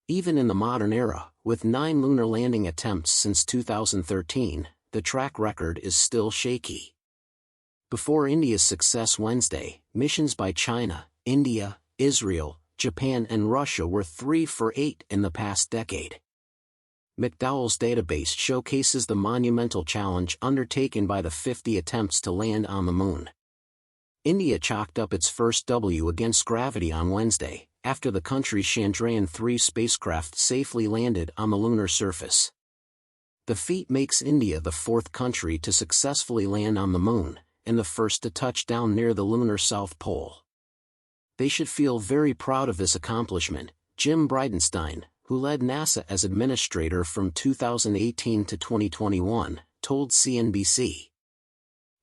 Even in the modern era, with 9 lunar landing attempts since 2013, the track record is still shaky. Before India's success Wednesday, missions by China, India, Israel, Japan and Russia were 3 for 8 in the past decade. McDowell's database showcases the monumental challenge undertaken by the 50 attempts to land on the moon. India chalked up its first W against gravity on Wednesday, after the country's Chandrayaan-3 spacecraft safely landed on the lunar surface. The feat makes India the 4th country to successfully land on the moon, and the first to touch down near the lunar South Pole. They should feel very proud of this accomplishment, Jim Bridenstine, who led NASA as administrator from 2018 to 2021, told CNBC.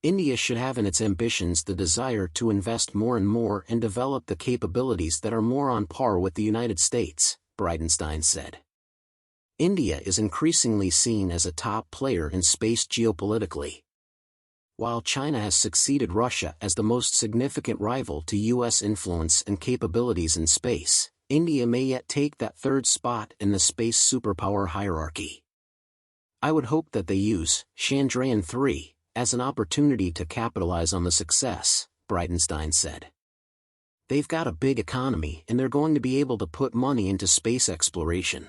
India should have in its ambitions the desire to invest more and more and develop the capabilities that are more on par with the United States, Bridenstine said. India is increasingly seen as a top player in space geopolitically. While China has succeeded Russia as the most significant rival to U.S. influence and capabilities in space, India may yet take that 3rd spot in the space superpower hierarchy. I would hope that they use Chandrayaan-3 as an opportunity to capitalize on the success, Bridenstine said. They've got a big economy and they're going to be able to put money into space exploration.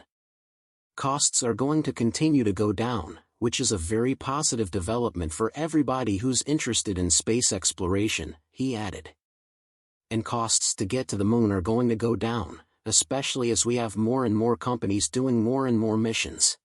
Costs are going to continue to go down, which is a very positive development for everybody who's interested in space exploration, he added. And costs to get to the moon are going to go down, especially as we have more and more companies doing more and more missions.